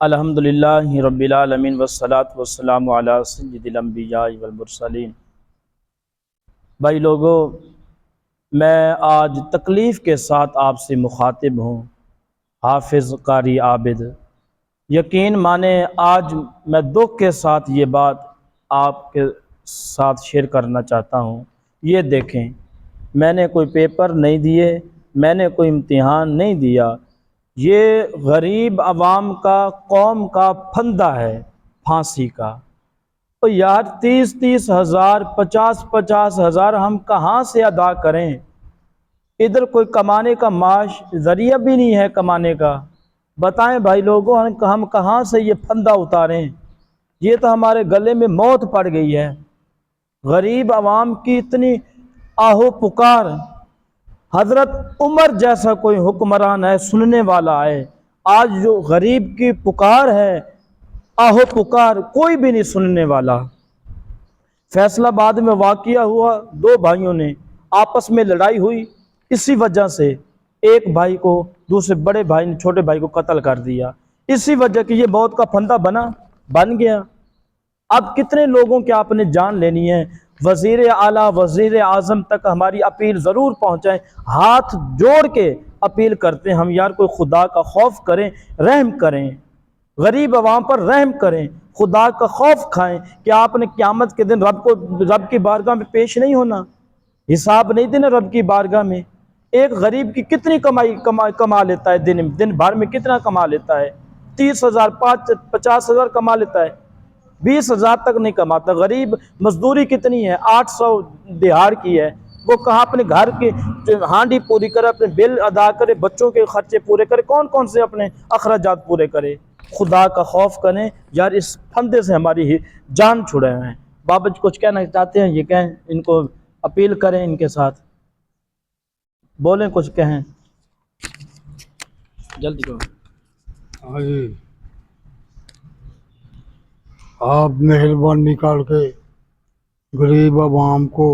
الحمدللہ رب العالمین والصلاة والسلام علی سید الانبیاء والمرسلین۔ بھائی لوگوں، میں آج تکلیف کے ساتھ آپ سے مخاطب ہوں، حافظ قاری عابد۔ یقین مانیں آج میں دکھ کے ساتھ یہ بات آپ کے ساتھ شیئر کرنا چاہتا ہوں۔ یہ دیکھیں، میں نے کوئی پیپر نہیں دیے، میں نے کوئی امتحان نہیں دیا، یہ غریب عوام کا، قوم کا پھندہ ہے پھانسی کا۔ تو یار 30 ہزار 50 ہزار ہم کہاں سے ادا کریں؟ ادھر کوئی کمانے کا معاش ذریعہ بھی نہیں ہے کمانے کا۔ بتائیں بھائی لوگوں، ہم کہاں سے یہ پھندہ اتاریں؟ یہ تو ہمارے گلے میں موت پڑ گئی ہے۔ غریب عوام کی اتنی آہو پکار، حضرت عمر جیسا کوئی حکمران ہے، سننے والا ہے۔ آج جو غریب کی پکار ہے، آہو پکار، کوئی بھی نہیں سننے والا۔ فیصل آباد میں واقعہ ہوا، دو بھائیوں نے آپس میں لڑائی ہوئی، اسی وجہ سے ایک بھائی کو دوسرے بڑے بھائی نے چھوٹے بھائی کو قتل کر دیا، اسی وجہ کہ یہ موت کا پھندہ بن گیا۔ اب کتنے لوگوں کی آپ نے جان لینی ہے؟ وزیر اعلیٰ، وزیر اعظم تک ہماری اپیل ضرور پہنچائیں، ہاتھ جوڑ کے اپیل کرتے ہیں ہم، یار کوئی خدا کا خوف کریں، رحم کریں، غریب عوام پر رحم کریں، خدا کا خوف کھائیں کہ آپ نے قیامت کے دن رب کی بارگاہ میں پیش نہیں ہونا، حساب نہیں دینا رب کی بارگاہ میں۔ ایک غریب کی کتنی کما لیتا ہے، دن بھر میں کتنا کما لیتا ہے؟ 30 ہزار 50 ہزار کما لیتا ہے، 20 ہزار تک نہیں کماتا۔ غریب مزدوری کتنی ہے؟ 800 دہاڑ کی ہے، وہ کہاں اپنے گھر کی ہانڈی پوری کرے، اپنے بل ادا کرے، بچوں کے خرچے پورے کرے، کون سے اپنے اخراجات پورے کرے؟ خدا کا خوف کریں یار، اس پھندے سے ہماری جان چھڑے ہیں۔ بابا جی کچھ کہنا چاہتے ہیں، یہ کہیں، ان کو اپیل کریں، ان کے ساتھ بولیں، کچھ کہیں، جلدی کرو۔ آپ مہربانی کر کے غریب عوام کو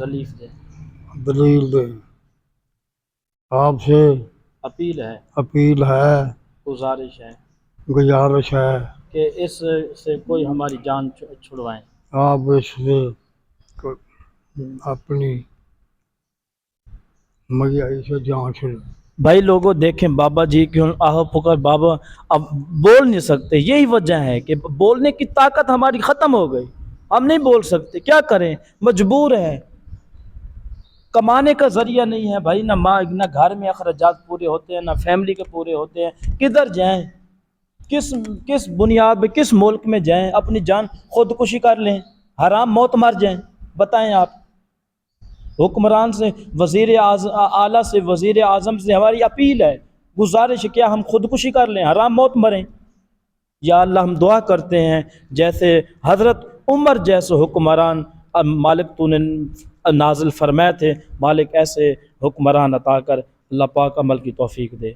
ریلیف دیں، دلیل دیں۔ آپ سے اپیل ہے، گزارش ہے کہ اس سے کوئی ہماری جان چھڑوائیں۔ آپ اس سے اپنی مہنگائی سے جان چھڑیں۔ بھائی لوگوں دیکھیں، بابا جی کیوں آہ پکار، بابا اب بول نہیں سکتے، یہی وجہ ہے کہ بولنے کی طاقت ہماری ختم ہو گئی، ہم نہیں بول سکتے، کیا کریں، مجبور ہیں۔ کمانے کا ذریعہ نہیں ہے بھائی، نہ گھر میں اخراجات پورے ہوتے ہیں، نہ فیملی کے پورے ہوتے ہیں، کدھر جائیں؟ کس بنیاد پہ، کس ملک میں جائیں؟ اپنی جان خودکشی کر لیں، حرام موت مر جائیں؟ بتائیں آپ۔ حکمران سے، وزیر اعلیٰ سے، وزیر اعظم سے ہماری اپیل ہے، گزارش ہے، کیا ہم خودکشی کر لیں، حرام موت مریں؟ یا اللہ ہم دعا کرتے ہیں جیسے حضرت عمر جیسے حکمران مالک تو نے نازل فرمائے تھے، مالک ایسے حکمران عطا کر، اللہ پاک عمل کی توفیق دے۔